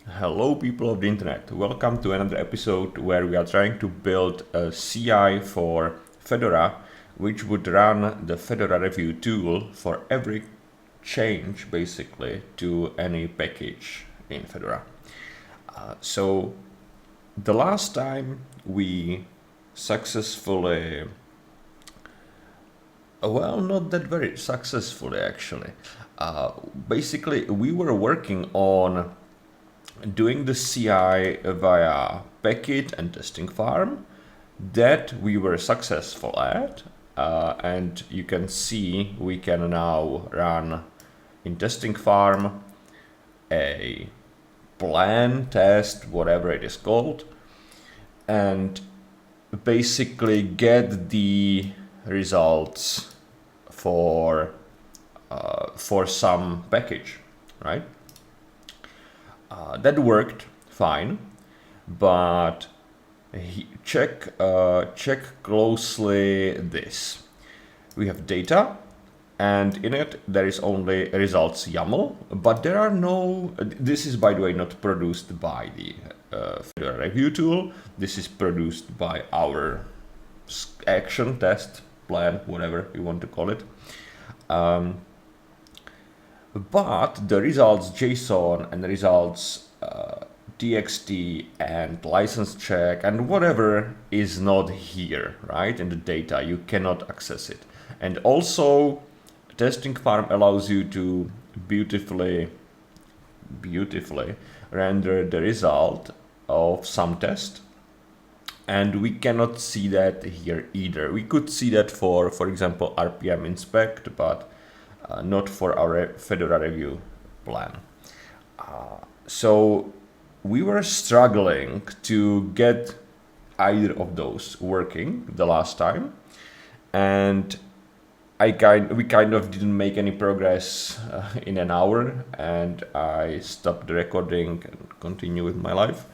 Hello people of the internet, welcome to another episode where we are trying to build a CI for Fedora which would run the fedora-review tool for every change basically to any package in Fedora. So the last time we successfully, well, not that very successfully actually, basically we were working on doing the CI via package and testing farm. That we were successful at, and you can see we can now run in testing farm a plan, test, whatever it is called, and basically get the results for some package, right? That worked fine, but check closely this. We have data, and in it there is only results YAML, but there are no. This is, by the way, not produced by the Fedora review tool. This is produced by our action test plan, whatever you want to call it. But the results JSON and the results txt and license check and whatever is not here, right? In the data, you cannot access it. And also, testing farm allows you to beautifully render the result of some test. And we cannot see that here either. We could see that for example, RPM inspect, but not for our Fedora review plan. So we were struggling to get either of those working the last time, and we kind of didn't make any progress in an hour, and I stopped the recording and continued with my life.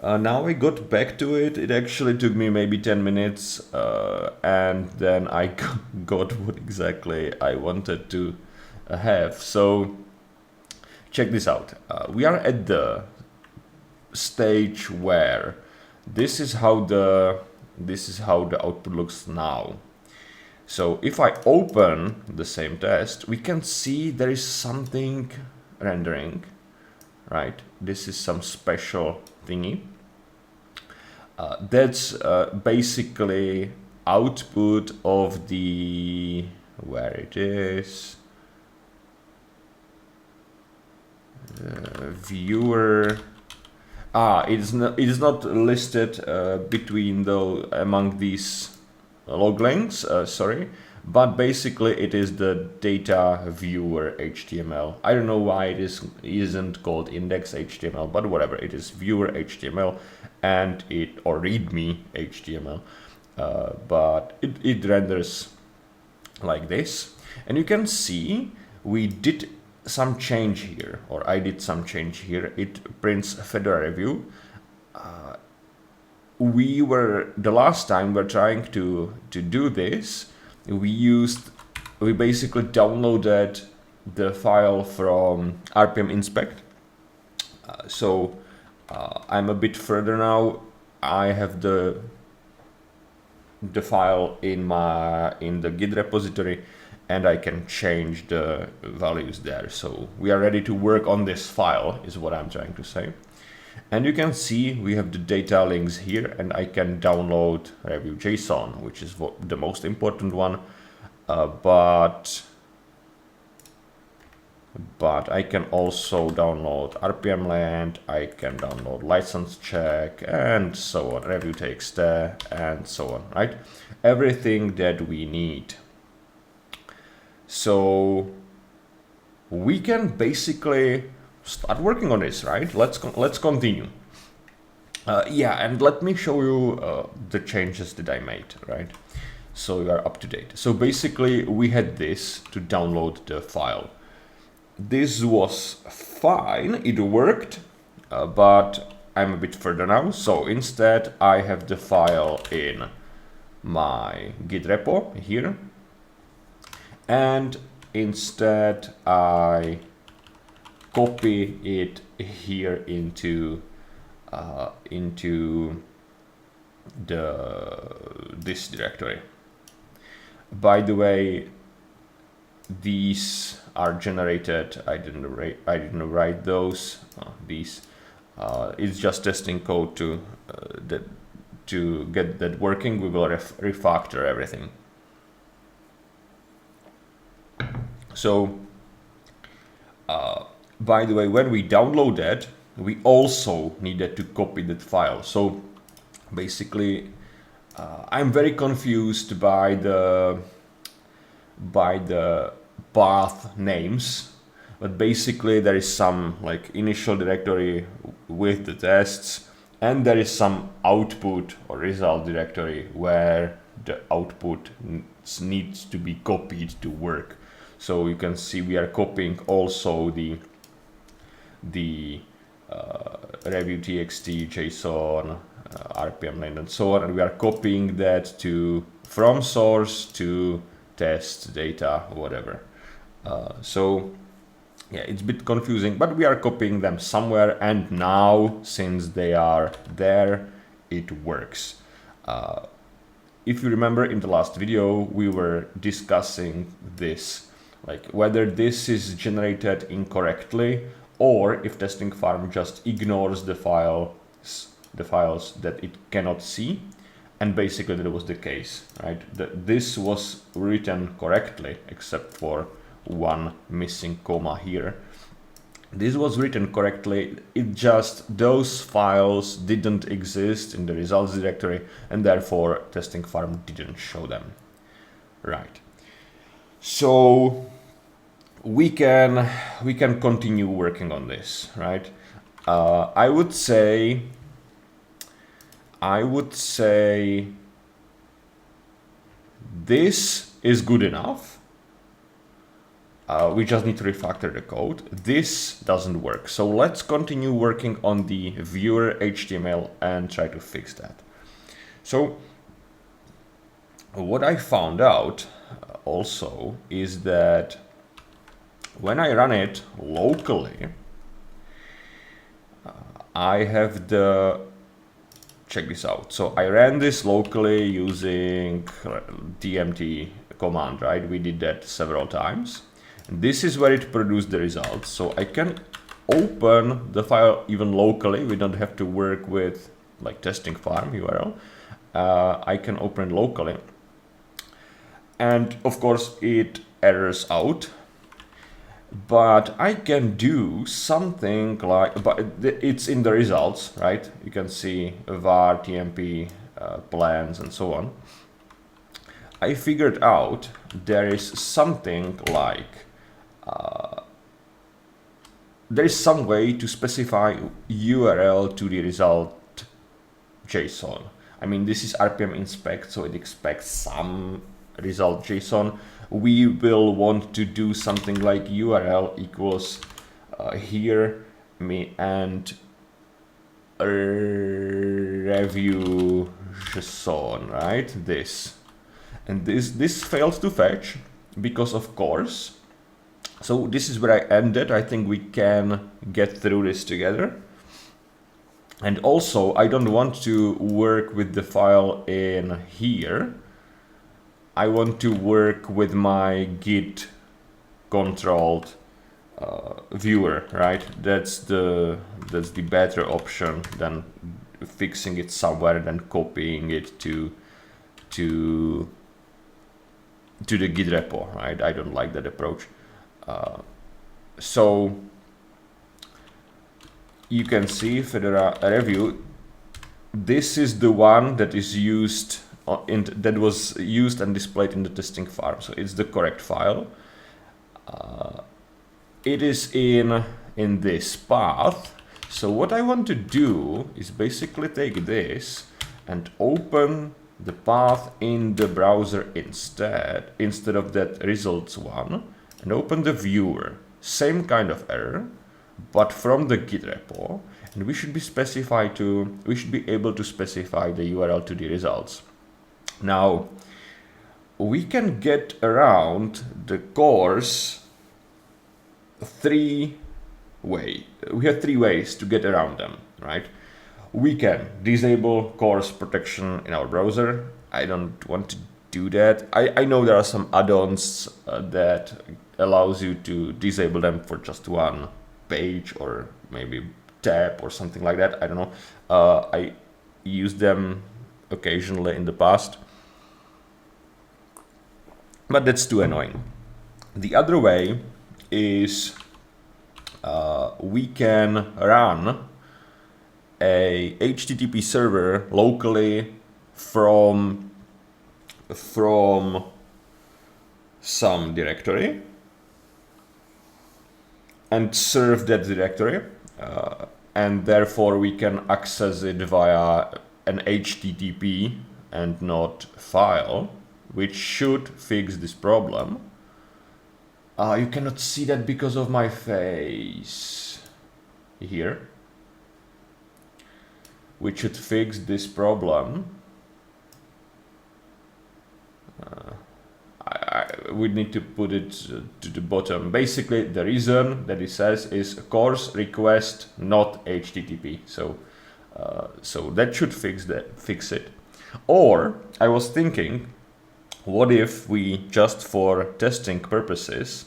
Now I got back to it. It actually took me maybe 10 minutes, and then I got what exactly I wanted to have. So check this out. We are at the stage where this is how the output looks now. So if I open the same test, we can see there is something rendering, right? This is some special thingy. That's basically output of the, where it is, viewer. It is not listed among these log links, sorry, but basically it is the data viewer HTML. I don't know why it isn't called index HTML, but whatever, it is viewer HTML and or readme HTML, but it renders like this, and you can see we did some change here, or I did some change here. It prints Fedora review. The last time we were trying to do this, we basically downloaded the file from RPM inspect. So I'm a bit further now. I have the file in the Git repository, and I can change the values there. So we are ready to work on this file, is what I'm trying to say. And you can see we have the data links here, and I can download review JSON, which is the most important one. But I can also download RPM land, I can download license check, and so on, review txt, and so on, right? Everything that we need. So we can basically start working on this, right? Let's continue. Yeah, and let me show you the changes that I made, right? So you are up to date. So basically we had this to download the file. This was fine, it worked, but I'm a bit further now. So instead I have the file in my Git repo here, and instead I copy it here into this directory. By the way, these are generated. I didn't write those. These it's just testing code to get that working. We will refactor everything. So by the way, when we download that, we also needed to copy that file. So basically, I'm very confused by the path names, but basically there is some like initial directory with the tests, and there is some output or result directory where the output needs to be copied to work. So you can see we are copying also the review txt, JSON, RPM lane, and so on, and we are copying that from source to test data, whatever. So yeah, it's a bit confusing, but we are copying them somewhere, and now since they are there, it works. If you remember, in the last video we were discussing this, like whether this is generated incorrectly or if testing farm just ignores the files that it cannot see. And basically that was the case, right? This was written correctly, except for one missing comma here. This was written correctly, it just, those files didn't exist in the results directory, and therefore testing farm didn't show them. Right. So we can continue working on this, right? I would say this is good enough. We just need to refactor the code. This doesn't work. So let's continue working on the viewer HTML and try to fix that. So what I found out also is that when I run it locally, I have check this out. So I ran this locally using tmt command, right? We did that several times. And this is where it produced the results. So I can open the file even locally. We don't have to work with like testing farm URL. I can open it locally. And of course it errors out. But I can do something like, but it's in the results, right? You can see var, tmp, plans, and so on. I figured out there is something like, there is some way to specify URL to the result JSON. I mean, this is RPM inspect, so it expects some result JSON. We will want to do something like URL equals here and review JSON, right? This. And this fails to fetch because, of course, so this is where I ended. I think we can get through this together. And also, I don't want to work with the file in here. I want to work with my Git controlled viewer, right? That's the better option than fixing it somewhere and then copying it to the Git repo, right? I don't like that approach. So you can see fedora-review. This is the one that is used that was used and displayed in the testing farm. So it's the correct file. It is in this path. So what I want to do is basically take this and open the path in the browser instead of that results one, and open the viewer. Same kind of error, but from the Git repo, and we should be able to specify the URL to the results. Now, we can get around the course 3 way. We have three ways to get around them, right? We can disable CORS protection in our browser. I don't want to do that. I know there are some add-ons that allows you to disable them for just one page or maybe tab or something like that. I don't know. I used them occasionally in the past, but that's too annoying. The other way is we can run a HTTP server locally from some directory and serve that directory, and therefore we can access it via an HTTP and not file, which should fix this problem. You cannot see that because of my face here, which should fix this problem. I would need to put it to the bottom. Basically, the reason that it says is CORS request not HTTP. So that should fix it. Or I was thinking, what if we just for testing purposes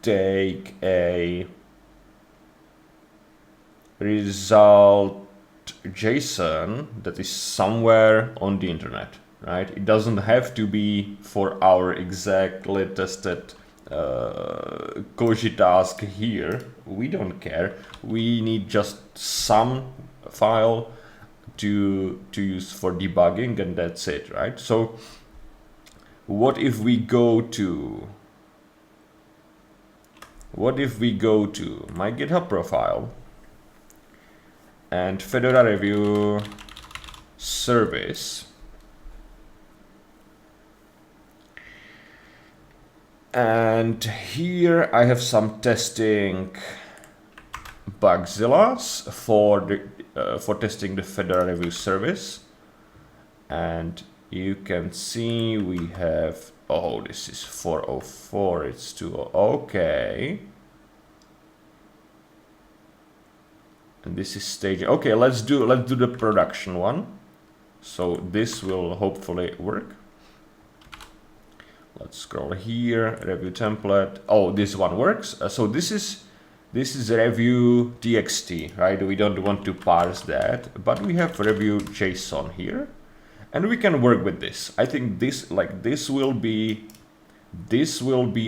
take a result JSON that is somewhere on the internet, right? It doesn't have to be for our exactly tested Koji task here. We don't care. We need just some file to use for debugging, and that's it, right? So what if we go to my GitHub profile and fedora-review service, and here I have some testing bugzillas for testing the fedora-review service, and you can see we have, oh, this is 404, it's too, okay. And this is staging. Okay, let's do the production one. So this will hopefully work. Let's scroll here, review template. Oh, this one works. So this is review txt, right? We don't want to parse that, but we have review JSON here. And we can work with this. I think this will be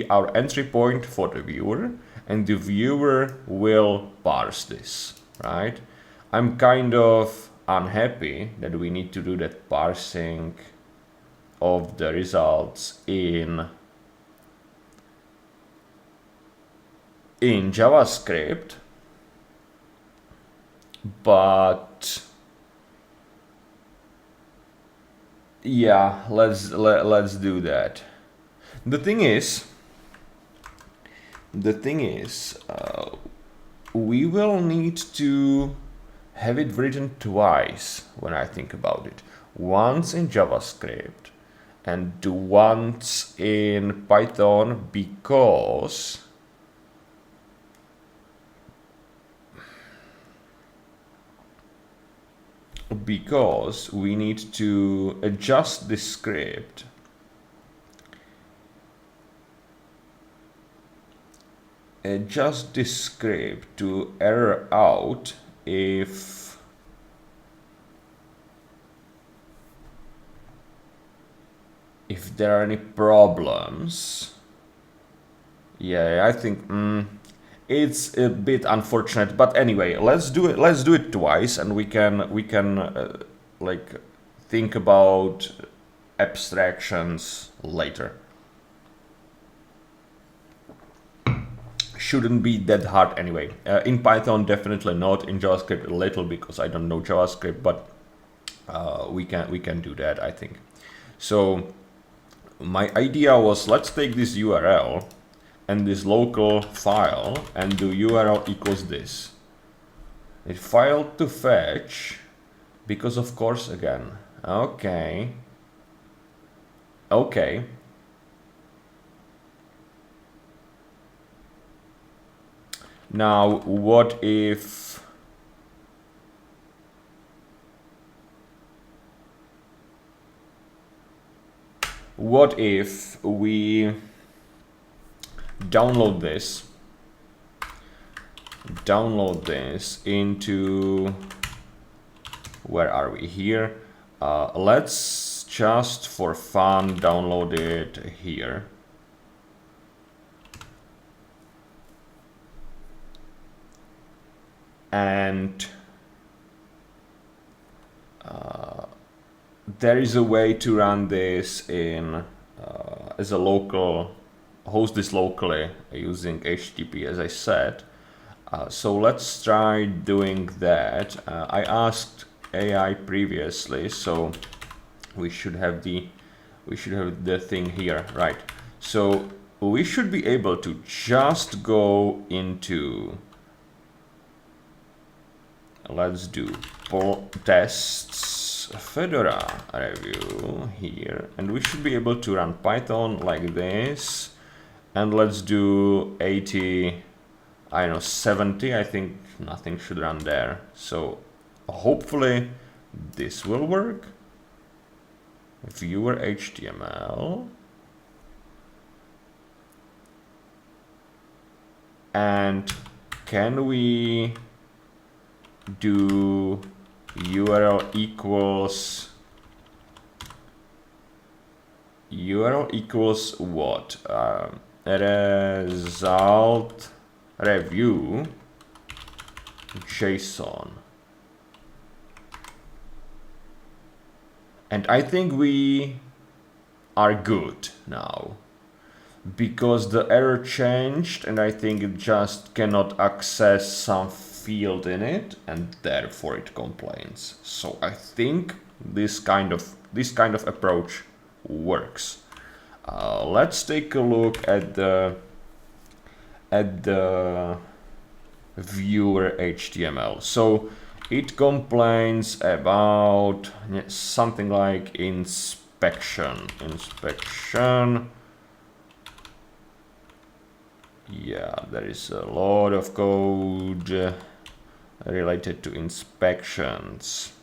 our entry point for the viewer, and the viewer will parse this, right? I'm kind of unhappy that we need to do that parsing of the results in JavaScript, but yeah, let's do that. The thing is, we will need to have it written twice when I think about it. Once in JavaScript and once in Python, because we need to adjust the script to error out if there are any problems. Yeah, I think it's a bit unfortunate, but anyway, let's do it twice, and we can like think about abstractions later. Shouldn't be that hard anyway. In Python, definitely not. In JavaScript, a little, because I don't know JavaScript, but we can do that, I think. So my idea was, let's take this URL and this local file and do URL equals this. It failed to fetch because of course again. Okay. Now, what if we download this into, where are we here? Let's just for fun download it here. And there is a way to run this in as a local, host this locally using HTTP, as I said. So let's try doing that. I asked AI previously, so we should have the thing here, right? So we should be able to just go into, let's do tests fedora-review here, and we should be able to run Python like this, and let's do 80, I don't know, 70. I think nothing should run there, so hopefully this will work. Viewer HTML, and can we do URL equals what? Result review JSON. And I think we are good now, because the error changed and I think it just cannot access some field in it, and therefore it complains. So I think this kind of approach works. Let's take a look at the viewer HTML. So it complains about something like inspection. Yeah, there is a lot of code related to inspections.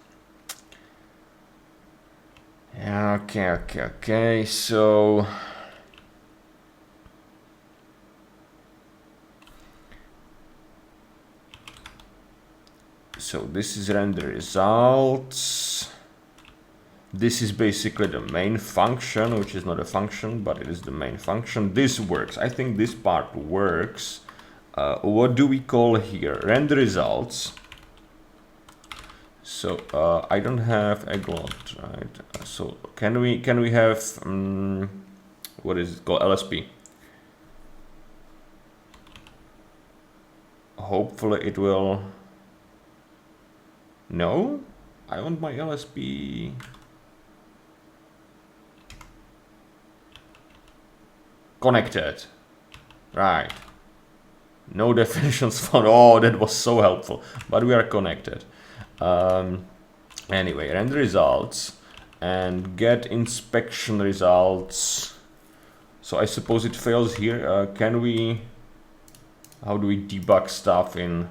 Okay, so this is render results. This is basically the main function, which is not a function, but it is the main function. This works. I think this part works. What do we call here? Render results. So I don't have a glot, right? So can we have what is it called? LSP. Hopefully it will. No, I want my LSP. Connected, right? No definitions found. Oh, that was so helpful. But we are connected. Anyway, render results and get inspection results. So I suppose it fails here. Can we? How do we debug stuff in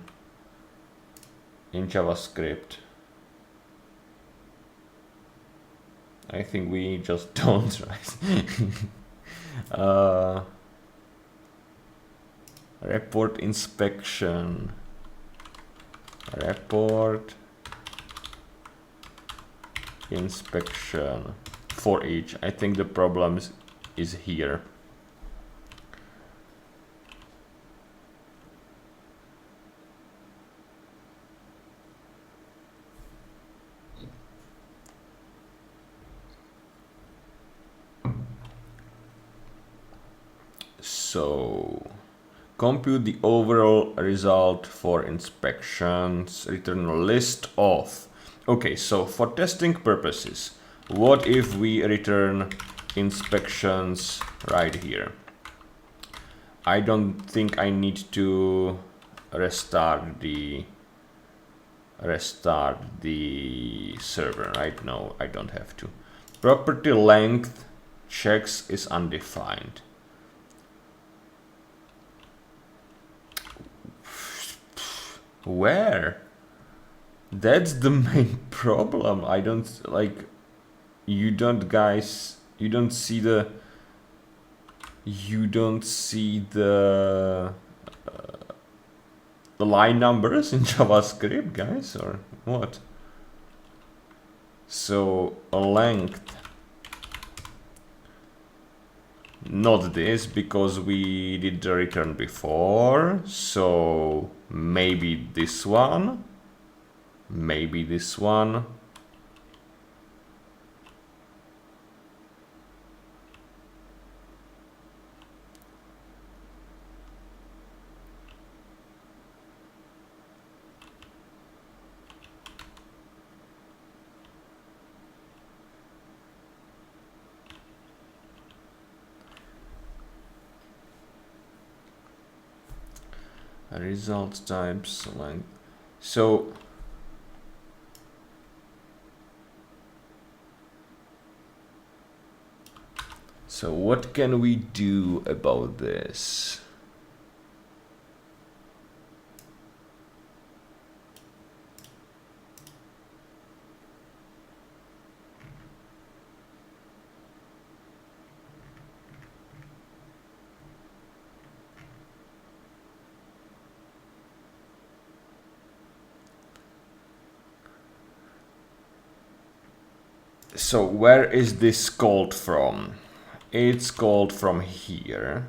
JavaScript? I think we just don't, right? Report inspection. Report inspection for each. I think the problem is here. So compute the overall result for inspections, return a list of. Okay, so for testing purposes, what if we return inspections right here? I don't think I need to restart the server, right? No, I don't have to. Property length checks is undefined. Where? That's the main problem. I don't like. You don't, guys. You don't see the. You don't see the line numbers in JavaScript, guys, or what? So a length. Not this, because we did the return before. So maybe this one. Maybe this one. Result type select. So what can we do about this? So where is this called from? It's called from here.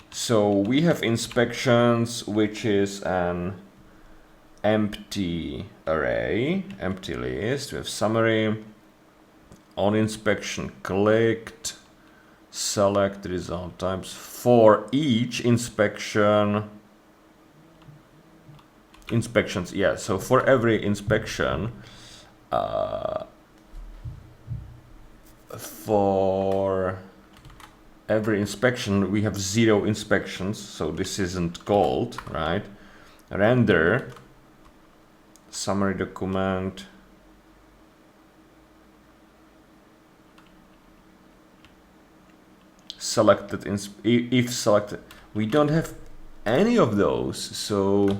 So we have inspections, which is an empty array, empty list. We have summary, on inspection clicked, select result types for each inspection. Inspections, yeah, so for every inspection, we have 0 inspections, so this isn't called, right? Render, summary document, selected, if selected. We don't have any of those, so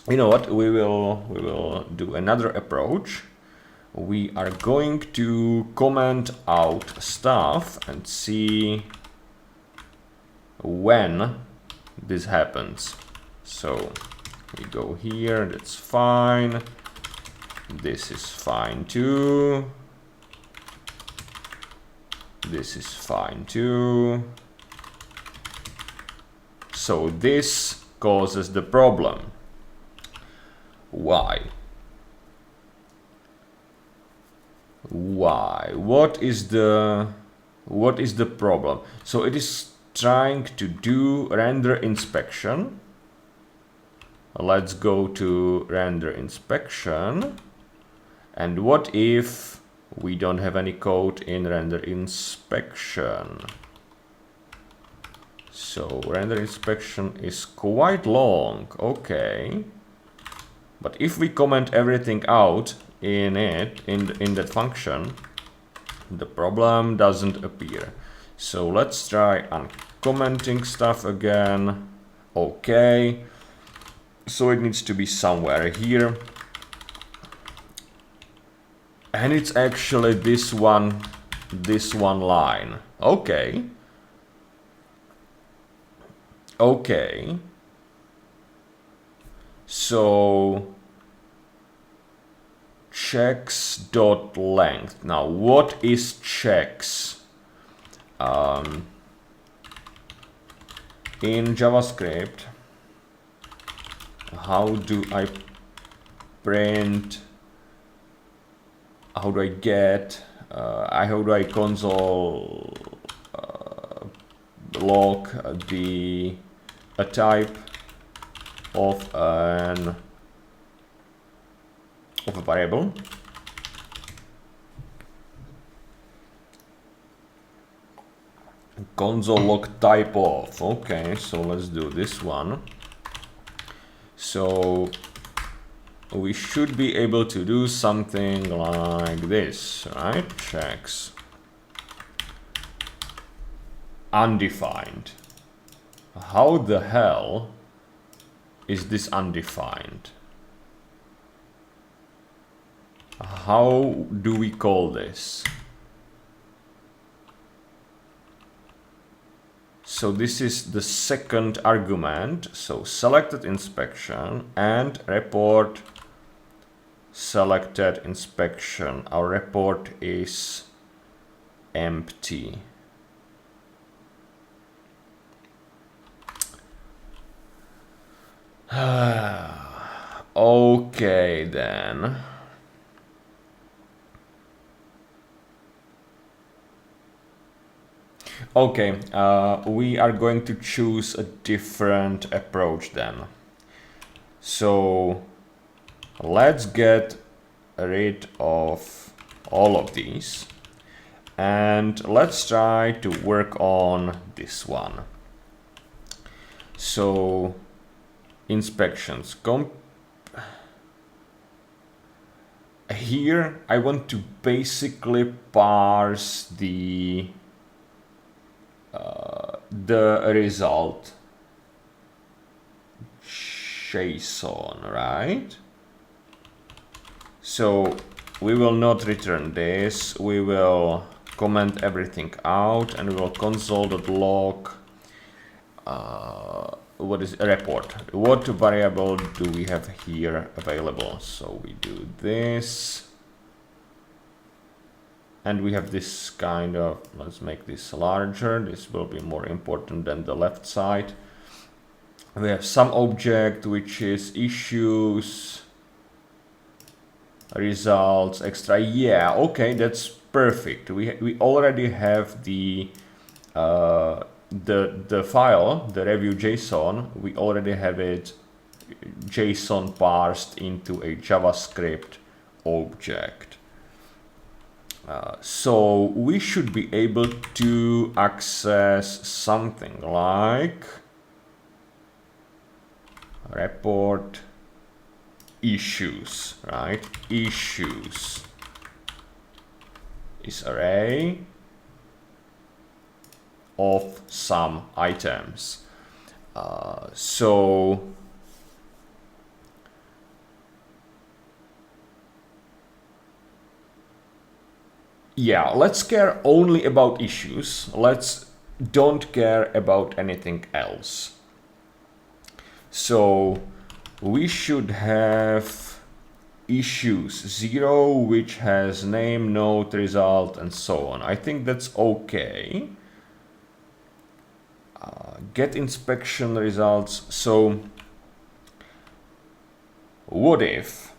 you know what, we will do another approach. We are going to comment out stuff and see when this happens. So we go here, that's fine. This is fine too. This is fine too. So this causes the problem. Why? Why? What is the problem? So it is trying to do render inspection. Let's go to render inspection. And what if we don't have any code in render inspection? So render inspection is quite long, okay. But if we comment everything out in that function, the problem doesn't appear. So let's try uncommenting stuff again. Okay. So it needs to be somewhere here. And it's actually this one line. Okay. Okay. So checks.length. Now, what is checks? In JavaScript, how do I print? How do I get? How do I console log a type of a variable? Console log type of. Okay, so let's do this one. So we should be able to do something like this, right? Checks undefined. How the hell is this undefined? How do we call this? So this is the second argument. So selected inspection and report selected inspection. Our report is empty. Okay then. Okay, we are going to choose a different approach then. So let's get rid of all of these and let's try to work on this one. So inspections. Here I want to basically parse the result JSON, right? So we will not return this. We will comment everything out and we will console.log what is a report. What variable do we have here available? So we do this. And we have this kind of, let's make this larger. This will be more important than the left side. We have some object, which is issues, results, extra. Yeah, okay, that's perfect. We already have the file, the review JSON. We already have it JSON parsed into a JavaScript object. So we should be able to access something like report issues, right? Issues is array of some items. So yeah, let's care only about issues. Let's don't care about anything else. So we should have issues 0, which has name, note, result, and so on. I think that's okay. Get inspection results. So what if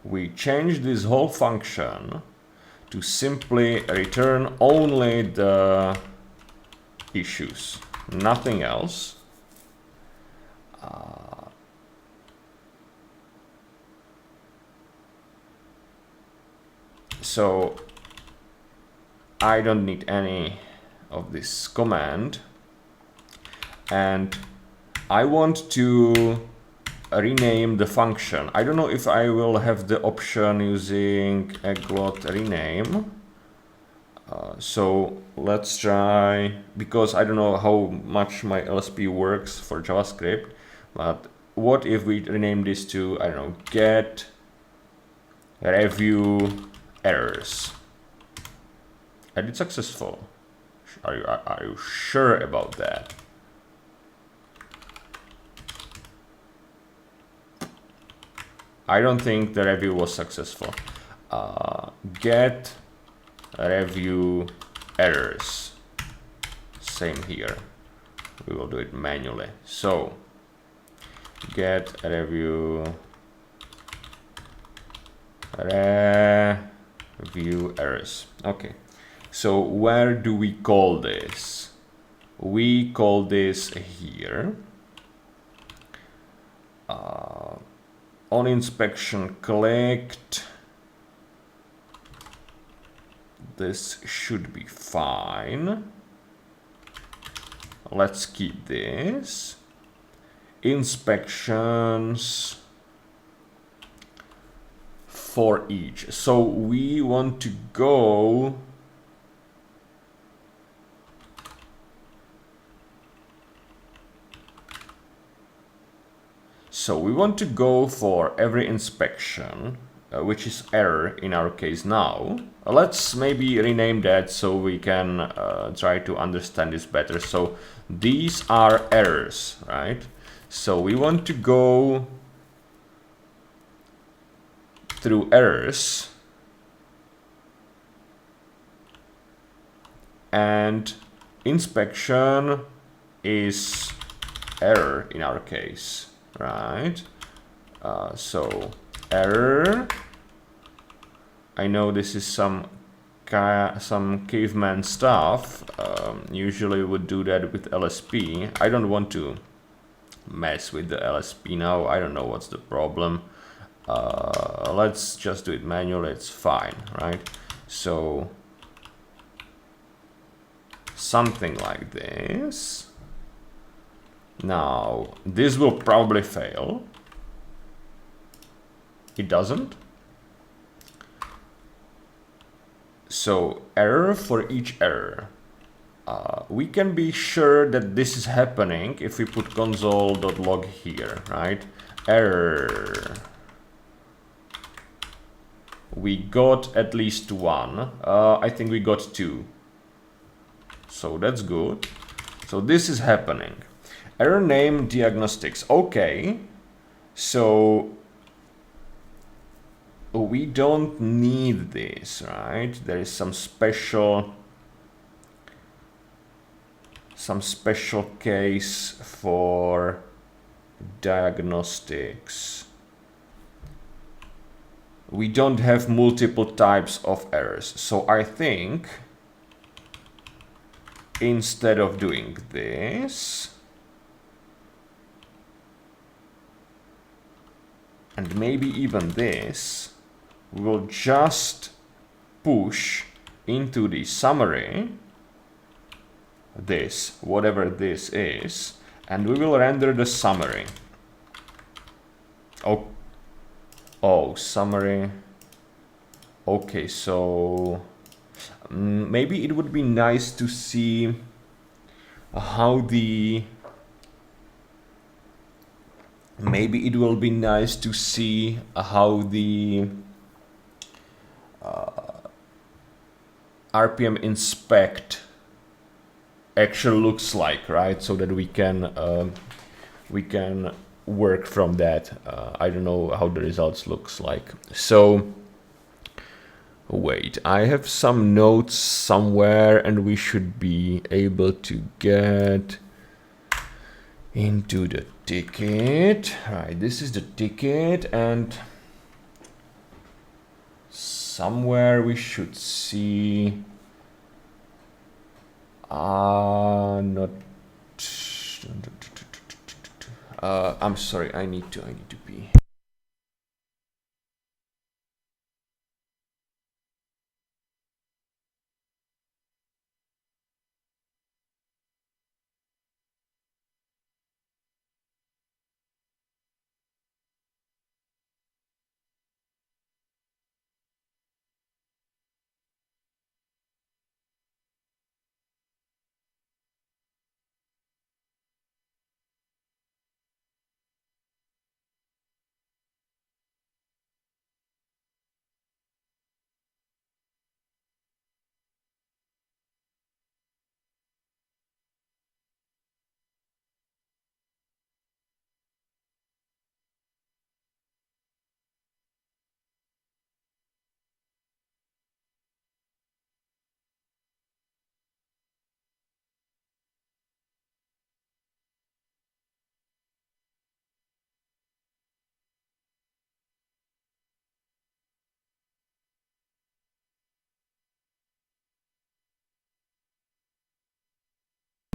we change this whole function to simply return only the issues, nothing else? So I don't need any of this command, and I want to rename the function. I don't know if I will have the option using egglot rename. So let's try, because I don't know how much my LSP works for JavaScript, but what if we rename this to, I don't know, get review errors. And it's successful. Are you sure about that? I don't think the review was successful. Get review errors. Same here. We will do it manually. So get review errors. Okay. So where do we call this? We call this here. On inspection clicked. This should be fine. Let's keep this. Inspections for each. So we want to go So we want to go for every inspection, which is error in our case now. Let's maybe rename that so we can try to understand this better. So these are errors, right? So we want to go through errors, and inspection is error in our case, right? So error, I know this is some caveman stuff. Usually we would do that with LSP. I don't want to mess with the LSP now. I don't know what's the problem. Let's just do it manually. It's fine, right? So something like this. Now this will probably fail. It doesn't. So error for each error. We can be sure that this is happening if we put console.log here, right? Error. We got at least one. I think we got two. So that's good. So this is happening. Error name diagnostics. Okay. So we don't need this, right? There is some special case for diagnostics. We don't have multiple types of errors. So I think instead of doing this, and maybe even this, we will just push into the summary this, whatever this is, and we will render the summary. Oh, summary. Okay, so maybe it would be nice to see how the RPM inspect actually looks like, right? So that we can work from that. I don't know how the results looks like. So wait, I have some notes somewhere, and we should be able to get into the ticket. Right, this is the ticket, and somewhere we should see not I'm sorry, I need to pee.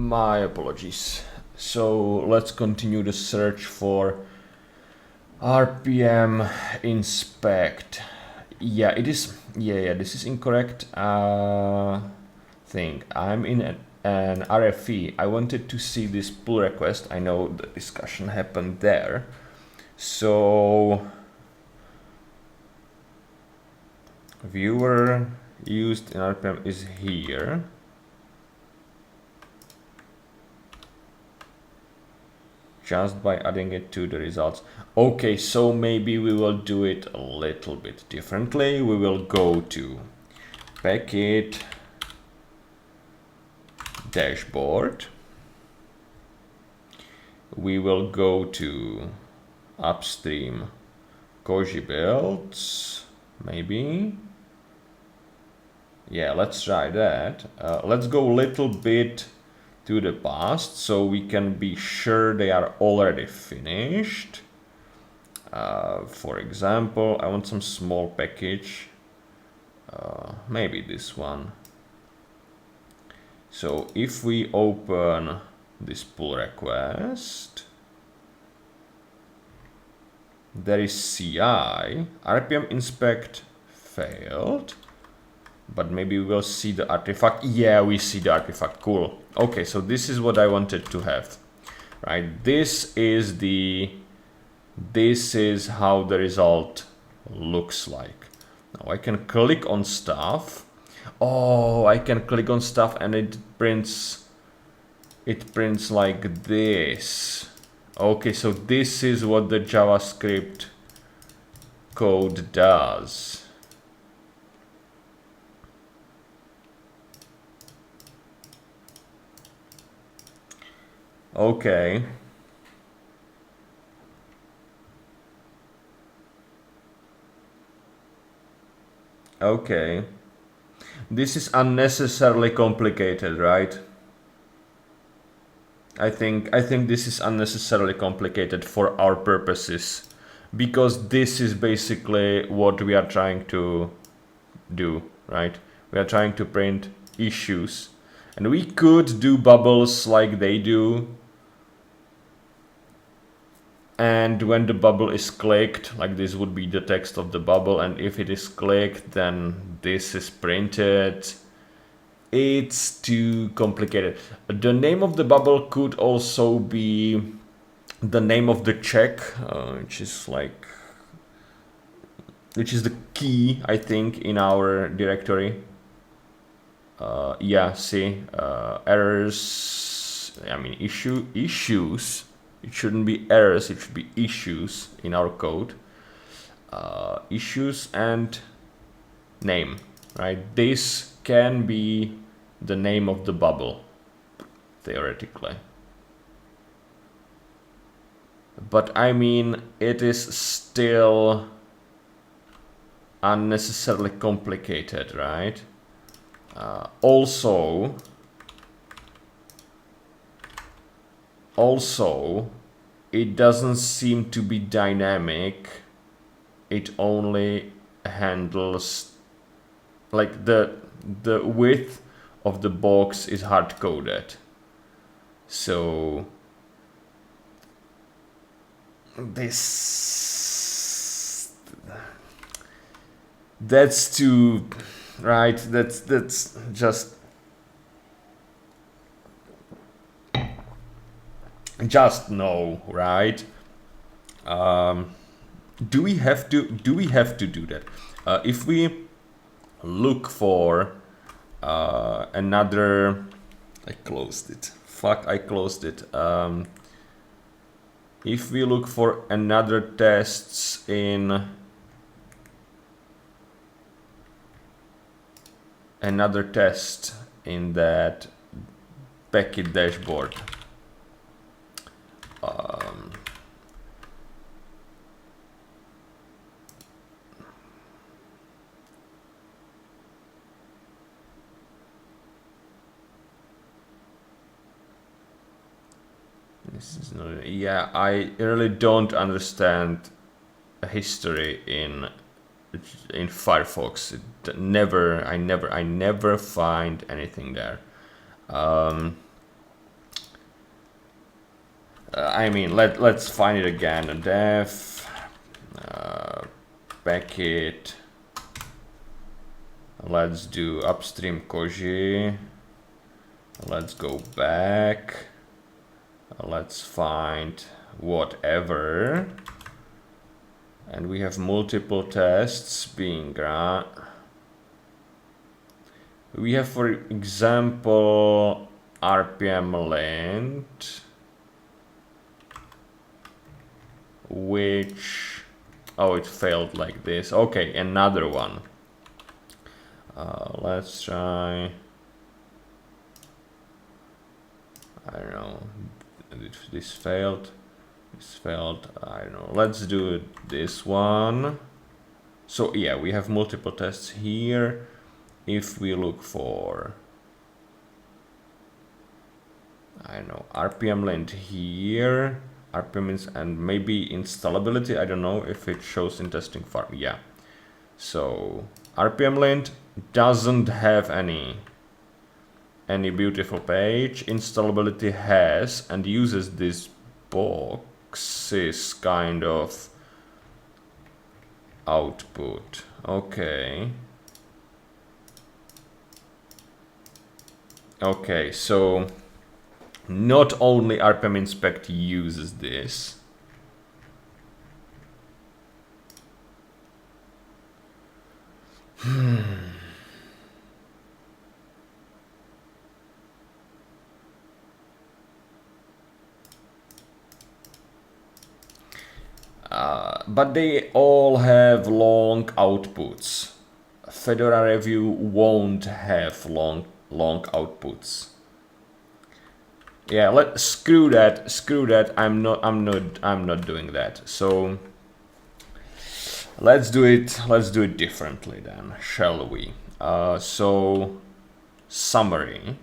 My apologies. So let's continue the search for RPM inspect. Yeah, it is. Yeah, this is incorrect thing. I'm in an RFE. I wanted to see this pull request. I know the discussion happened there. So viewer used in RPM is here. just by adding it to the results. Okay, so maybe we will do it a little bit differently. We will go to package dashboard. We will go to upstream Koji builds, maybe. Yeah, let's try that. Let's go a little bit to the past so we can be sure they are already finished. For example, I want some small package. Maybe this one. So if we open this pull request, there is CI, RPM inspect failed, but maybe we will see the artifact. Yeah, we see the artifact, cool. Okay, so this is what I wanted to have, right? This is how the result looks like. Now I can click on stuff. Oh, I can click on stuff and it prints like this. Okay, so this is what the JavaScript code does. Okay. Okay. This is unnecessarily complicated, right? I think this is unnecessarily complicated for our purposes, because this is basically what we are trying to do, right? We are trying to print issues, and we could do bubbles like they do. And when the bubble is clicked, like this would be the text of the bubble, and if it is clicked, then this is printed. It's too complicated. The name of the bubble could also be the name of the check, which is the key, I think, in our directory. Yeah, see, errors, I mean issues. It shouldn't be errors, it should be issues in our code. Issues and name, right? This can be the name of the bubble, theoretically. But I mean, it is still unnecessarily complicated, right? Also, it doesn't seem to be dynamic. It only handles, like, the width of the box is hard coded. So that's too, right? That's just no, right? Do we have to do that? If we look for another, I closed it. Fuck, I closed it. If we look for another tests in another test in that package dashboard. This is not, yeah, I really don't understand history in Firefox. I never find anything there. I mean, let's find it again. Def packet. Let's do upstream Koji. Let's go back. Let's find whatever. And we have multiple tests being run. We have, for example, RPM length. which, oh, it failed like this. Okay, another one. Let's try, I don't know, this failed, I don't know, let's do this one. So yeah, we have multiple tests here. If we look for, I don't know, RPM lint here, RPM and maybe installability, I don't know if it shows in testing farm, yeah. So RPM lint doesn't have any beautiful page. Installability has and uses this boxes kind of output. Okay. Okay, so not only RPM inspect uses this. But they all have long outputs. Fedora-review won't have long outputs. Yeah, screw that. I'm not doing that. So let's do it differently then, shall we? So summary.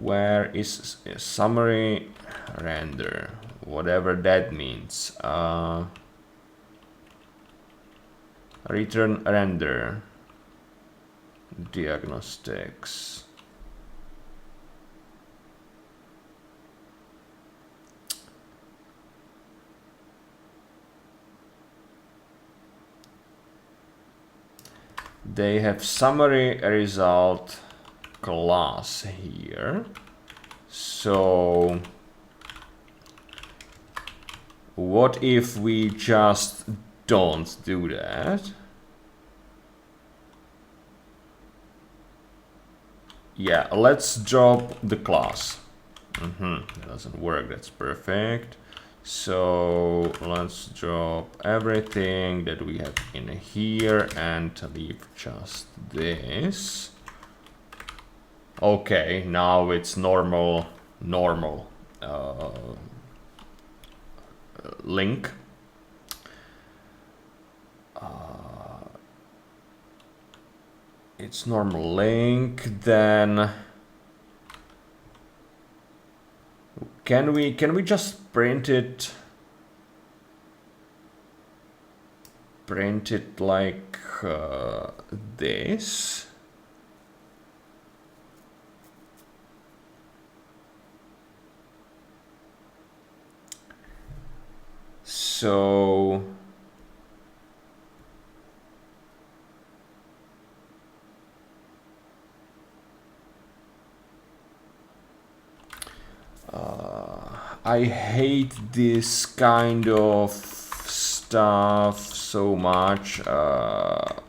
Where is summary render? Whatever that means. Return render. Diagnostics. They have summary result class here. So what if we just don't do that? Yeah, let's drop the class. That doesn't work, that's perfect. So let's drop everything that we have in here and leave just this. Okay, now it's normal link. It's normal link. Then can we just print it like this? So I hate this kind of stuff so much. But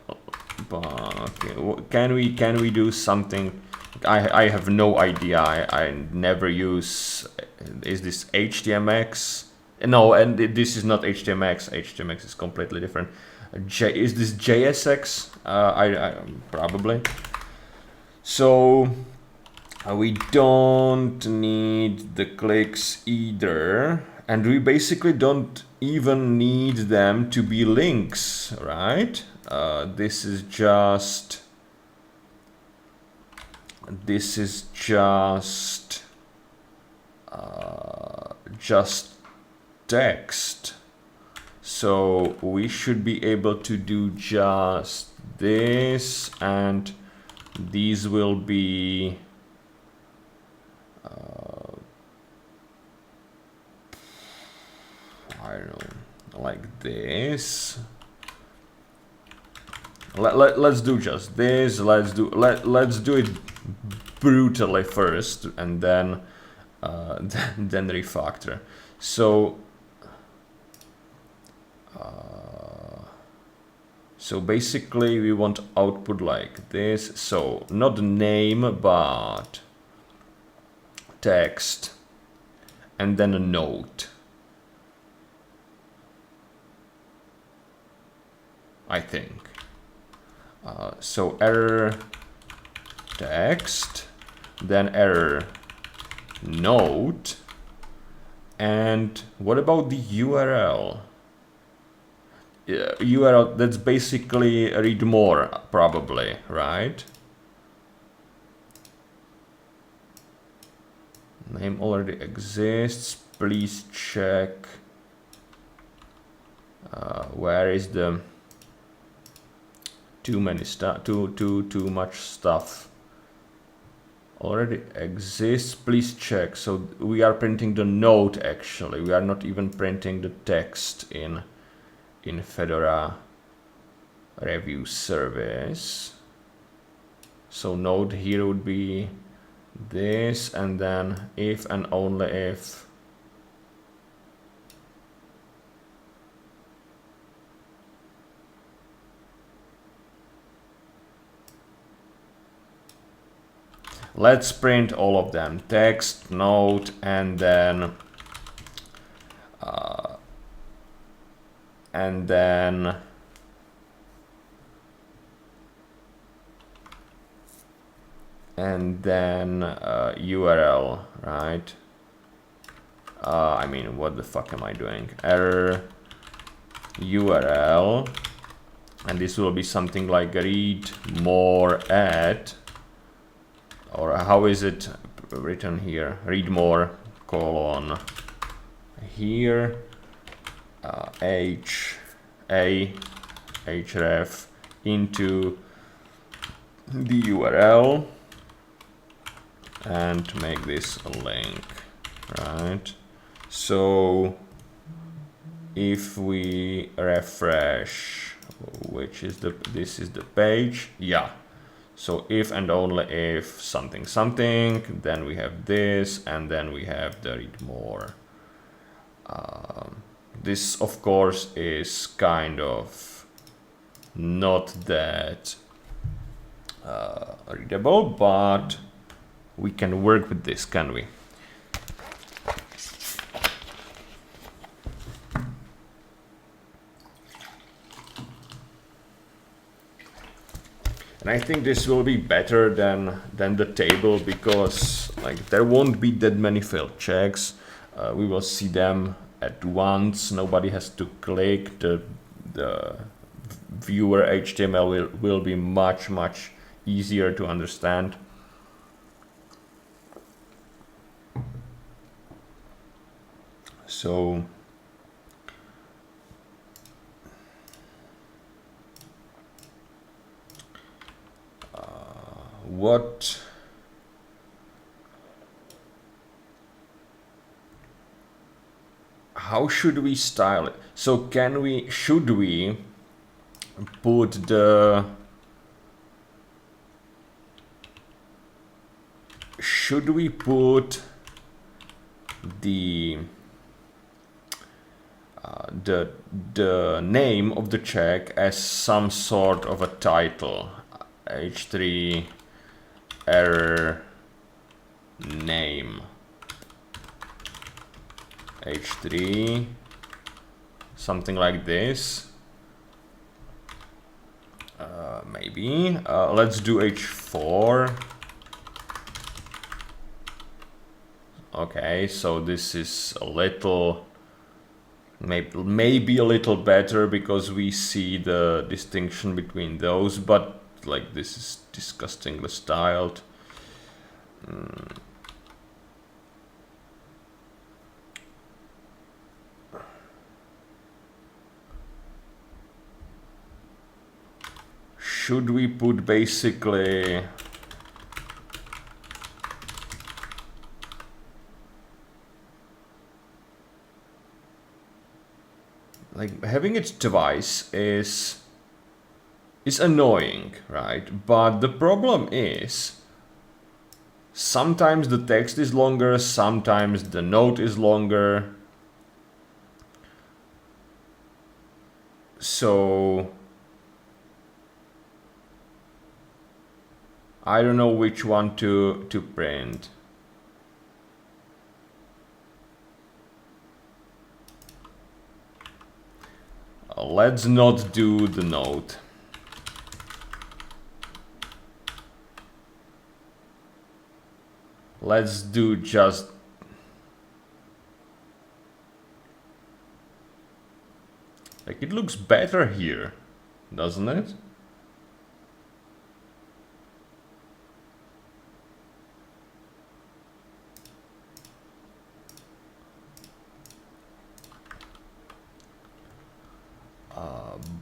okay, can we do something? I have no idea. I never use. Is this HTMX? No, and this is not HTMX. HTMX is completely different. Is this JSX? I probably. So we don't need the clicks either, and we basically don't even need them to be links, right? This is just text. So we should be able to do just this, and these will be I don't know, like this. Let's do just this. Let's do it brutally first, and then then refactor. So so basically we want output like this. So not name but text, and then a note. I think. So error text, then error note, and what about the URL? URL, that's basically read more, probably, right? Name already exists. Please check. Where is the too many stuff? Too much stuff already exists. Please check. So we are printing the note. Actually, we are not even printing the text in Fedora review service. So note here would be this, and then if and only if let's print all of them, text, note, and then URL, right? I mean, what the fuck am I doing? Error URL, and this will be something like read more at, or how is it written here? Read more colon here href into the URL and make this a link, right? So if we refresh, which is this is the page, yeah. So if and only if something something, then we have this, and then we have the read more. This of course is kind of not that readable, but we can work with this, can we? And I think this will be better than the table, because like there won't be that many failed checks. We will see them at once. Nobody has to click. The viewer HTML will be much easier to understand. So how should we style it? So should we put the name of the check as some sort of a title? H3 error name, H3, something like this. Maybe let's do H4. Okay, so this is a little, maybe a little better, because we see the distinction between those, but like this is disgustingly styled. Should we put basically like having it twice is annoying, right? But the problem is sometimes the text is longer, sometimes the note is longer. So I don't know which one to print. let's not do the node. Let's do just like it looks better here, doesn't it?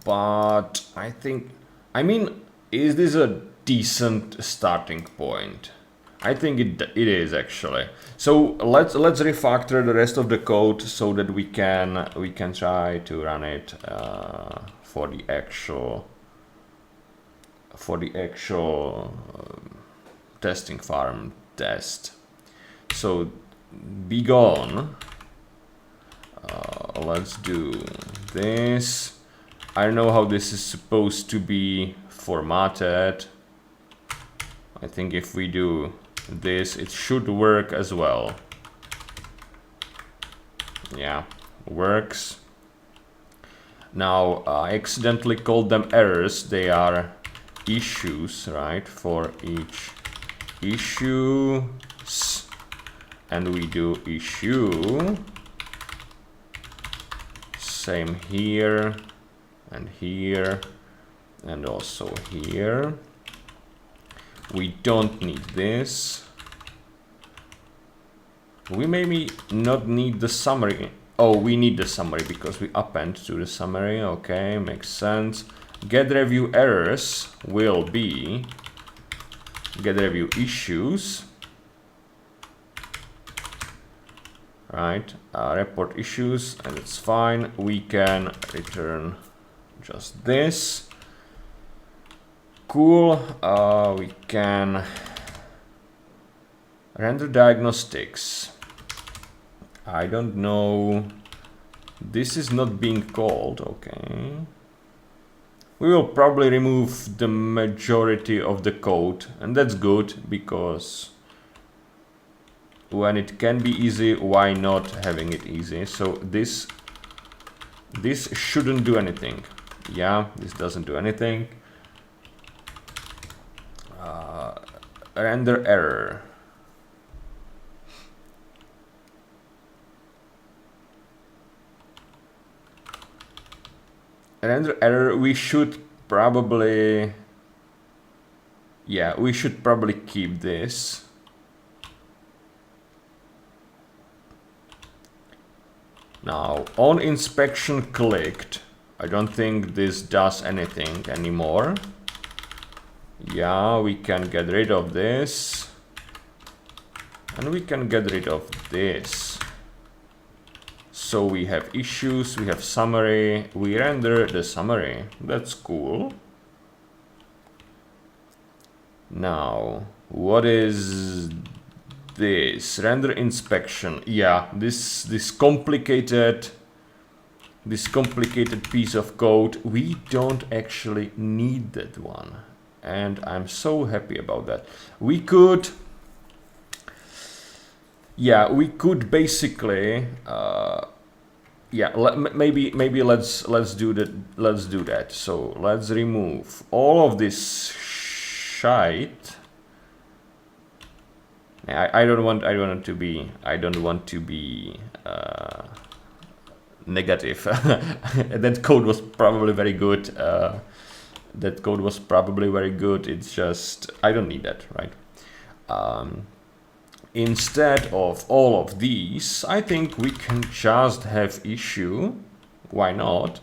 But I think, I mean, is this a decent starting point? I think it is actually. So let's refactor the rest of the code so that we can try to run it for the actual testing farm test. So be gone. Let's do this. I don't know how this is supposed to be formatted. I think if we do this, it should work as well. Yeah, works. Now, I accidentally called them errors. They are issues, right? For each issues. And we do issue. Same here. And here, and also here. We don't need this. We maybe not need the summary. Oh, we need the summary because we append to the summary. Okay, makes sense. Get review errors will be get review issues. Right, report issues, and it's fine. We can return just this. Cool. We can render diagnostics. I don't know. This is not being called. Okay. We will probably remove the majority of the code, and that's good because when it can be easy, why not having it easy? So this shouldn't do anything. Yeah, this doesn't do anything. Render error. Render error, we should probably, yeah, we should probably keep this. Now, on inspection clicked, I don't think this does anything anymore. Yeah, we can get rid of this. And we can get rid of this. So we have issues, we have summary, we render the summary. That's cool. Now, what is this? Render inspection. Yeah, this complicated piece of code, we don't actually need that one. And I'm so happy about that. We could, yeah, we could basically, yeah, maybe let's do that. Let's do that. So let's remove all of this shite. I don't want to be negative. That code was probably very good. It's just I don't need that, right? Instead of all of these, I think we can just have issue. Why not?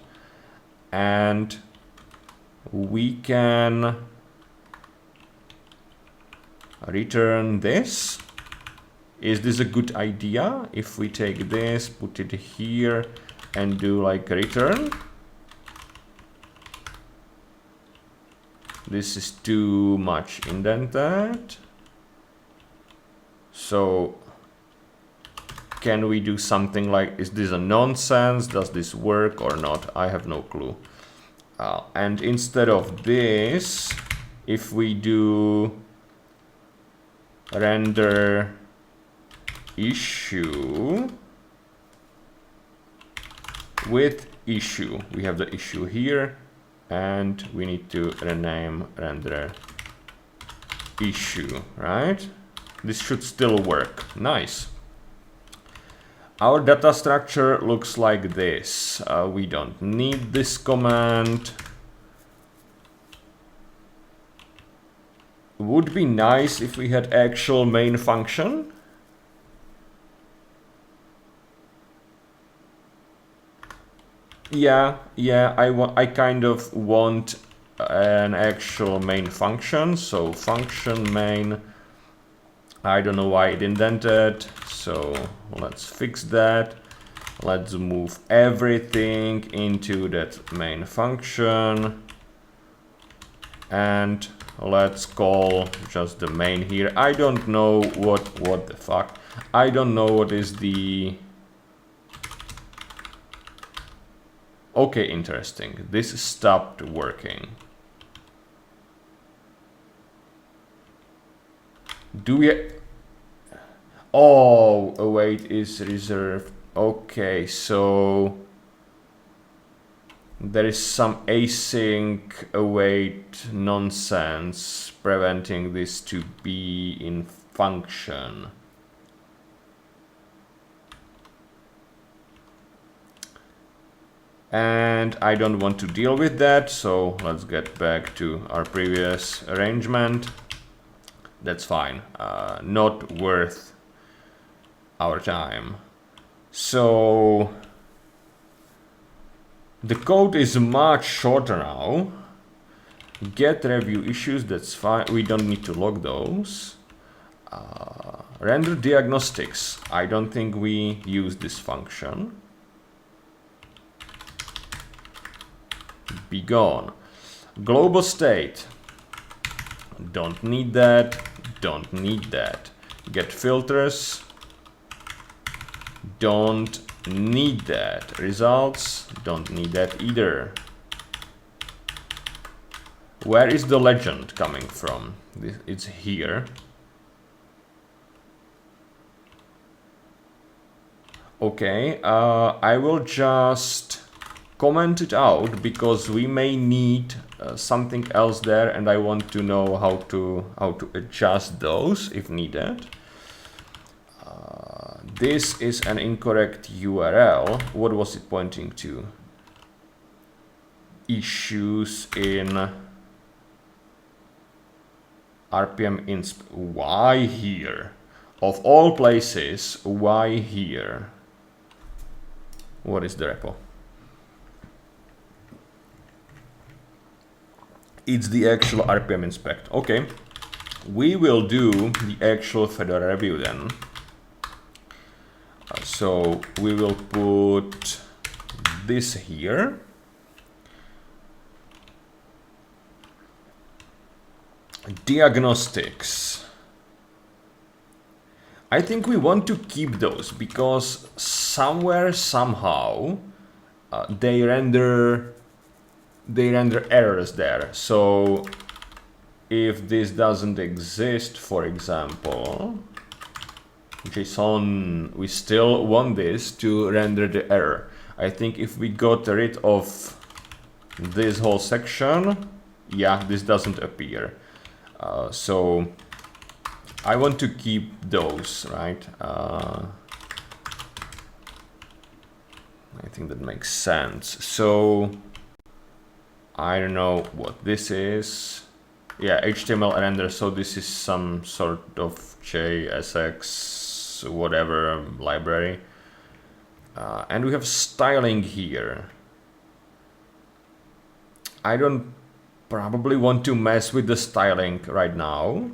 And we can return this. Is this a good idea? If we take this, put it here, and do like return. This is too much indented. So can we do something like, is this a nonsense? Does this work or not? I have no clue. And instead of this, if we do render issue with issue. We have the issue here, and we need to rename render issue, right? This should still work. Nice. Our data structure looks like this. We don't need this command. Would be nice if we had actual main function. Yeah, I kind of want an actual main function. So function main. I don't know why it indented. So let's fix that. Let's move everything into that main function. And let's call just the main here. I don't know what the fuck. I don't know what is the... Okay, interesting. This stopped working. Do we... Oh, await is reserved. Okay, so there is some async await nonsense preventing this to be in function. And I don't want to deal with that, so let's get back to our previous arrangement. That's fine, not worth our time. So the code is much shorter now. Get review issues, that's fine. We don't need to log those. Render diagnostics. I don't think we use this function. Be gone. Global state. Don't need that. Don't need that. Get filters. Don't need that. Results. Don't need that either. Where is the legend coming from? It's here. Okay, I will just comment it out because we may need something else there, and I want to know how to adjust those if needed. This is an incorrect URL. What was it pointing to? Issues in RPM insp. Why here? Of all places, why here? What is the repo? It's the actual RPM inspect. Okay, we will do the actual Fedora review then. So we will put this here. Diagnostics. I think we want to keep those because somewhere, somehow, they render errors there. So if this doesn't exist, for example, JSON, we still want this to render the error. I think if we got rid of this whole section, yeah, this doesn't appear. So I want to keep those, right? I think that makes sense. So I don't know what this is. Yeah, HTML render. So this is some sort of JSX whatever library. And we have styling here. I don't probably want to mess with the styling right now.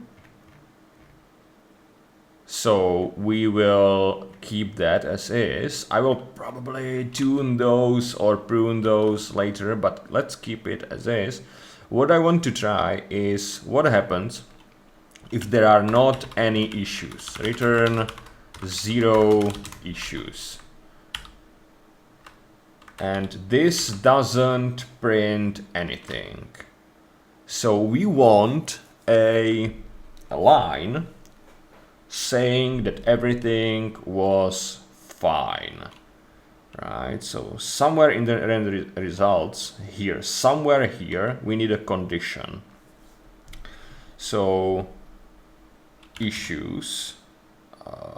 So we will keep that as is. I will probably tune those or prune those later, but let's keep it as is. What I want to try is what happens if there are not any issues. Return 0 issues. And this doesn't print anything. So we want a line saying that everything was fine. right? So somewhere in the render results here, somewhere here, we need a condition. So issues.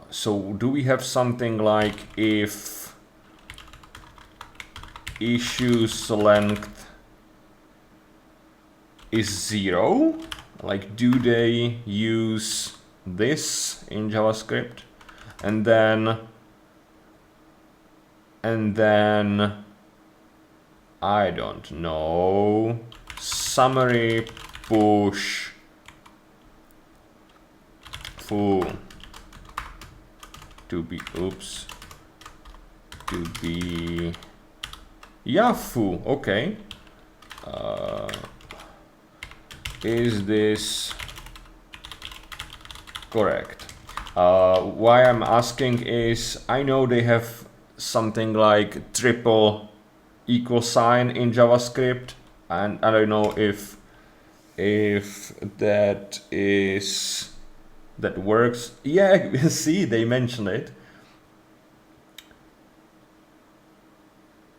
So do we have something like if issues length is 0? Like, do they use this in JavaScript? And then I don't know, summary push foo to be, oops, to be, yeah, foo, okay. Is this correct? Why I'm asking is I know they have something like triple equal sign in JavaScript, and I don't know if that works. Yeah, see, they mention it.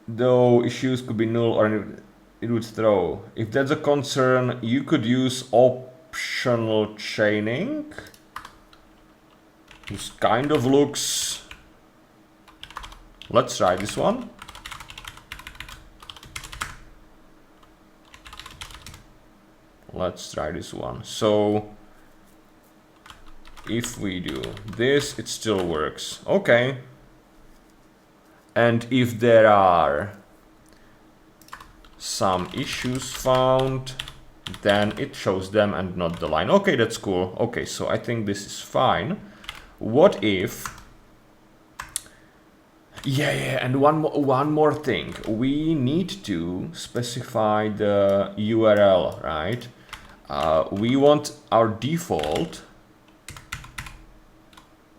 Though issues could be null or it would throw. If that's a concern, you could use optional chaining. This kind of looks. Let's try this one. Let's try this one. So if we do this, it still works. Okay. And if there are some issues found, then it shows them and not the line. Okay, that's cool. Okay, so I think this is fine. What if... Yeah, and one more thing. We need to specify the URL, right? We want our default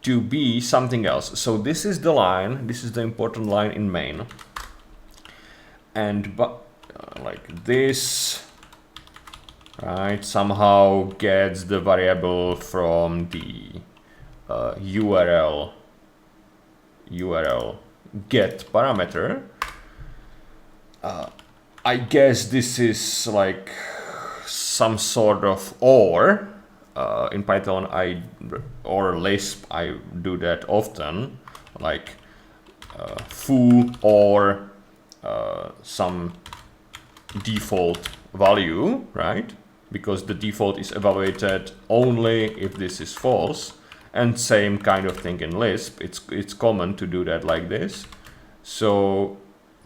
to be something else. So this is the line, this is the important line in main. And like this, right, somehow gets the variable from the URL get parameter. I guess this is like some sort of OR. In Python, or Lisp, I do that often, like foo or some default value, right? Because the default is evaluated only if this is false, and same kind of thing in Lisp. It's common to do that like this. So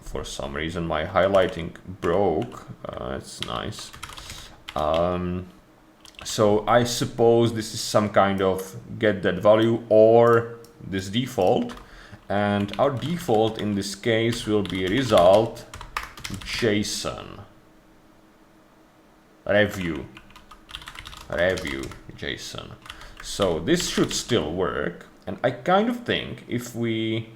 for some reason my highlighting broke. It's nice. So I suppose this is some kind of get that value or this default, and our default in this case will be result JSON review JSON. So this should still work, and I kind of think if we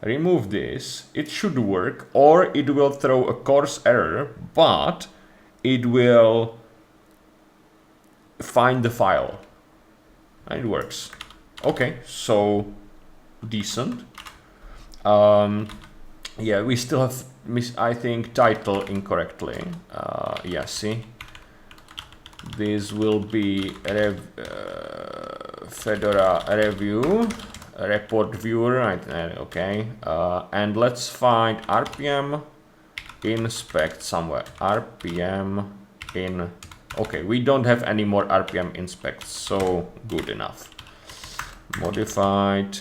remove this, it should work, or it will throw a coarse error, but it will find the file. And it works. Okay, so decent. Yeah, we still have I think title incorrectly. Yeah, see, this will be fedora-review report viewer, right? Okay, and let's find rpm inspect somewhere. rpm in. Okay, we don't have any more rpm inspects, so good enough. Modified.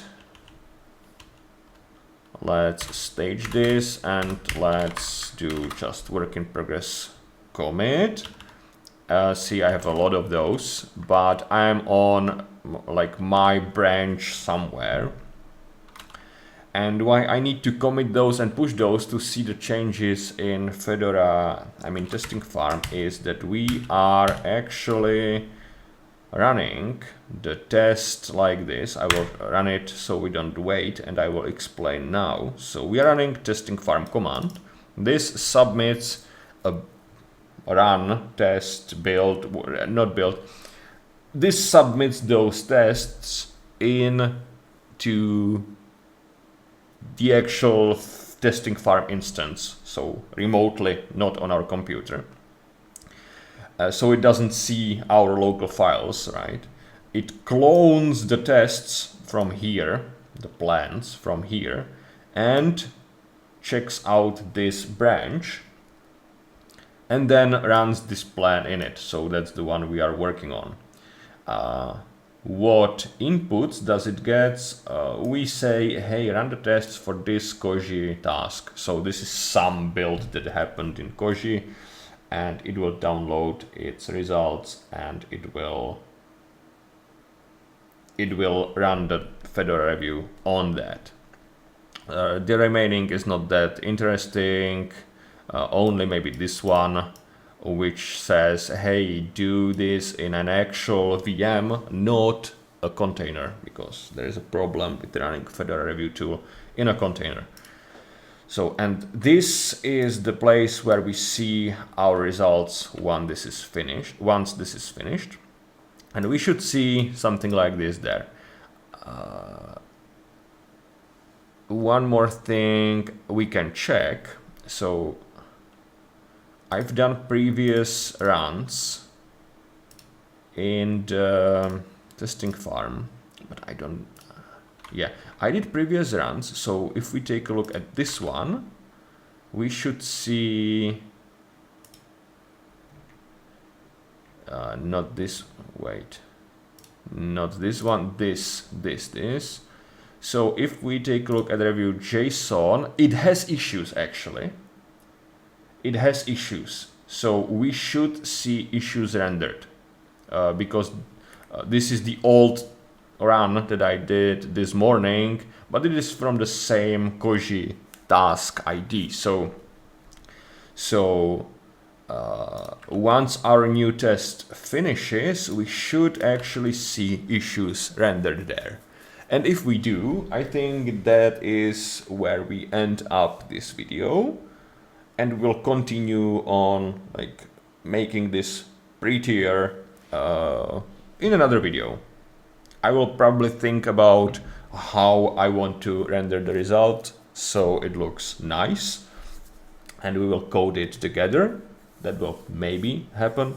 Let's stage this and let's do just work in progress commit. See, I have a lot of those, but I'm on like my branch somewhere. And why I need to commit those and push those to see the changes in Fedora, testing farm, is that we are actually running the test like this. I will run it so we don't wait, and I will explain now. So we are running testing farm command. This submits a run test build, not build. This submits those tests in to the actual testing farm instance, so remotely, not on our computer. So it doesn't see our local files, right? It clones the tests from here, the plans from here, and checks out this branch, and then runs this plan in it. So that's the one we are working on. What inputs does it get? We say, hey, run the tests for this Koji task. So this is some build that happened in Koji, and it will download its results, and it will run the fedora-review on that. The remaining is not that interesting, only maybe this one, which says, hey, do this in an actual VM, not a container, because there is a problem with running fedora-review tool in a container. So, and this is the place where we see our results once this is finished. And we should see something like this there. One more thing we can check. So I've done previous runs in the testing farm, but I don't, yeah, I did previous runs. So if we take a look at this one, we should see, not this, wait, not this one, this. So if we take a look at the review JSON, it has issues actually. It has issues. So we should see issues rendered because this is the old run that I did this morning, but it is from the same Koji task ID. So once our new test finishes, we should actually see issues rendered there. And if we do, I think that is where we end up this video, and we'll continue on like making this prettier in another video. I will probably think about how I want to render the result so it looks nice, and we will code it together. That will maybe happen,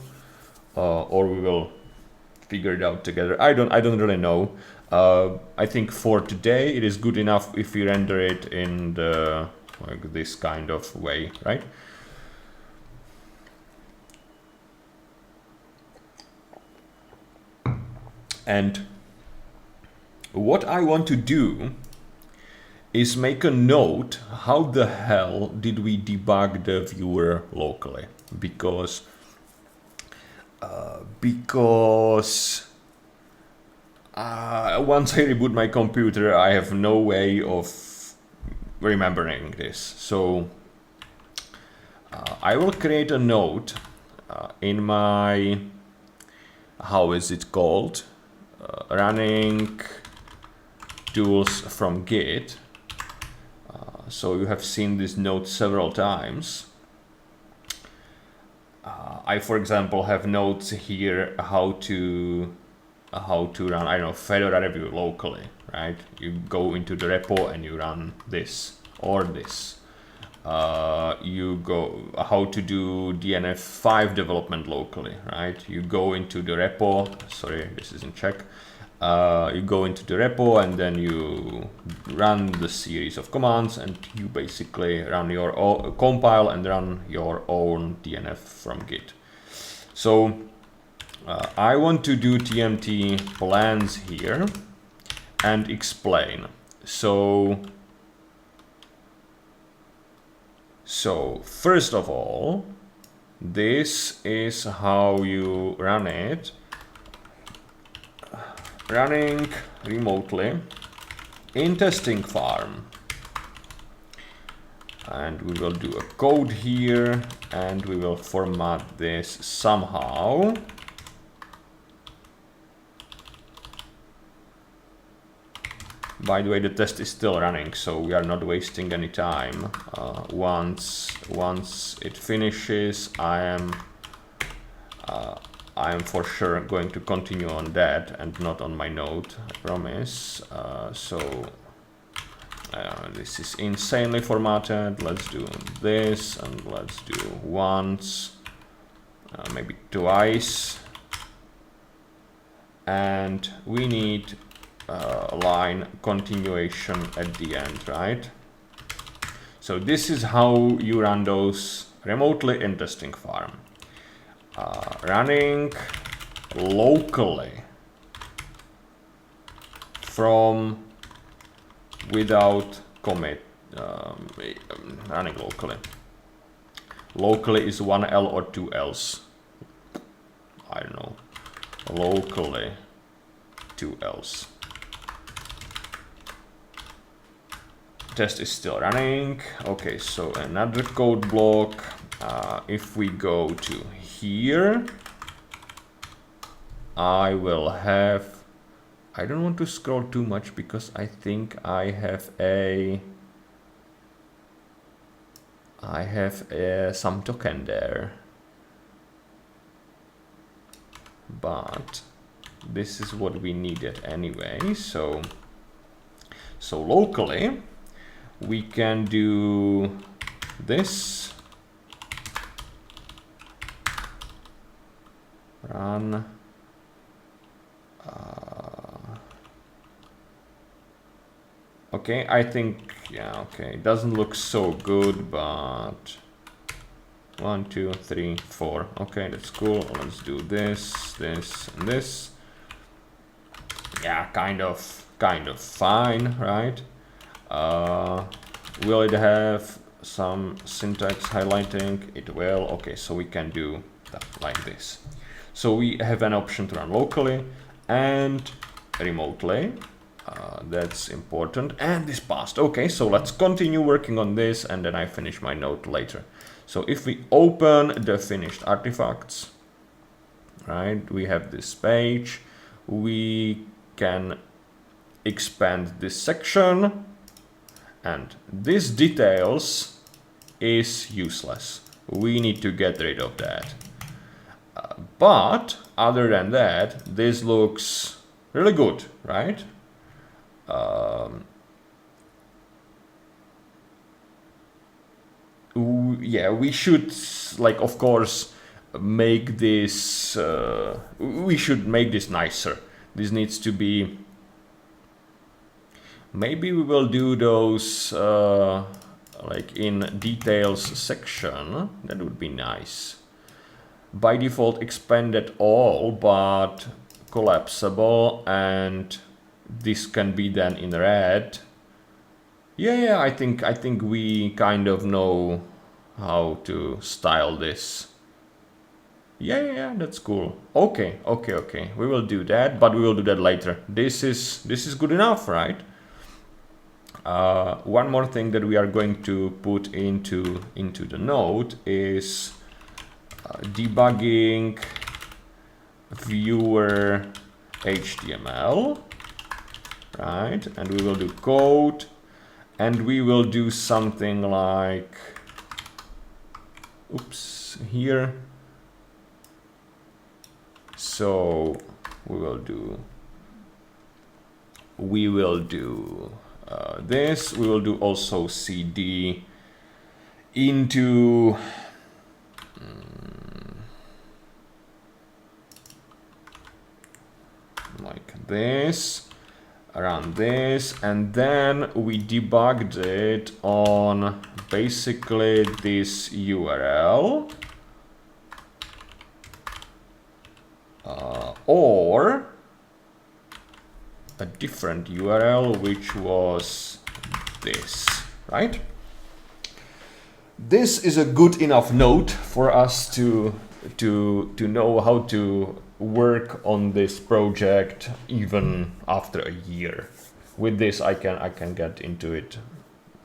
or we will figure it out together. I don't really know. I think for today it is good enough if we render it in the like this kind of way, right? And what I want to do is make a note, how the hell did we debug the viewer locally? Because once I reboot my computer, I have no way of remembering this. So I will create a note in my, how is it called? Running tools from Git. So you have seen this note several times. I, for example, have notes here how to run, I don't know, fedora-review locally, right? You go into the repo and you run this or this. You go how to do DNF5 development locally, right? You go into the repo. Sorry, this is in Czech. You go into the repo and then you run the series of commands, and you basically run your own, compile and run your own DNF from Git. So I want to do tmt plans here and explain. So first of all, this is how you run it. Running remotely in testing farm, and we will do a code here, and we will format this somehow. By the way, the test is still running, so we are not wasting any time. Once it finishes, I am for sure going to continue on that and not on my node, I promise. So This is insanely formatted. Let's do this, and let's do once, maybe twice. And we need a line continuation at the end, right? So this is how you run those remotely in testing farm. Running locally from without commit, running locally. Locally is 1L or 2Ls. I don't know. Locally 2Ls. Test is still running. Okay, so another code block. If we go to here, I will have, I don't want to scroll too much because I think I have some token there. But this is what we needed anyway. So locally we can do this, run okay, I think, yeah, okay, it doesn't look so good, but 1, 2, 3, 4. Okay, that's cool. Let's do this, this, and this. Yeah, kind of fine, right? Will it have some syntax highlighting? It will. Okay, so we can do that like this. So we have an option to run locally and remotely. That's important. And this passed. Okay, so let's continue working on this, and then I finish my note later. So if we open the finished artifacts, right, we have this page. We can expand this section, and this details is useless. We need to get rid of that. But other than that, this looks really good, right? Yeah, we should, like, of course, make this, we should make this nicer. This needs to be, maybe we will do those like in details section. That would be nice. By default expanded all, but collapsible, and this can be then in red. Yeah, I think we kind of know how to style this. Yeah, that's cool. Okay. We will do that, but we will do that later. This is good enough, right? One more thing that we are going to put into the node is debugging viewer HTML, right? And we will do code, and we will do something like, oops, here. So we will do this. We will do also cd into like this, around this, and then we debugged it on basically this URL. Or a different URL, which was this, right? This is a good enough node for us to know how to work on this project even after a year. With this, I can get into it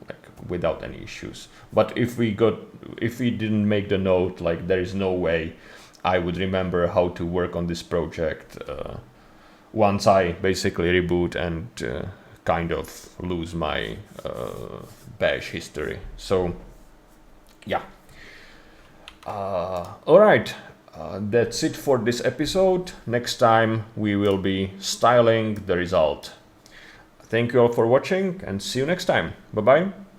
like without any issues. But if we didn't make the node, like, there is no way I would remember how to work on this project once I basically reboot and kind of lose my bash history. So yeah. All right, that's it for this episode. Next time we will be styling the result. Thank you all for watching and see you next time. Bye bye.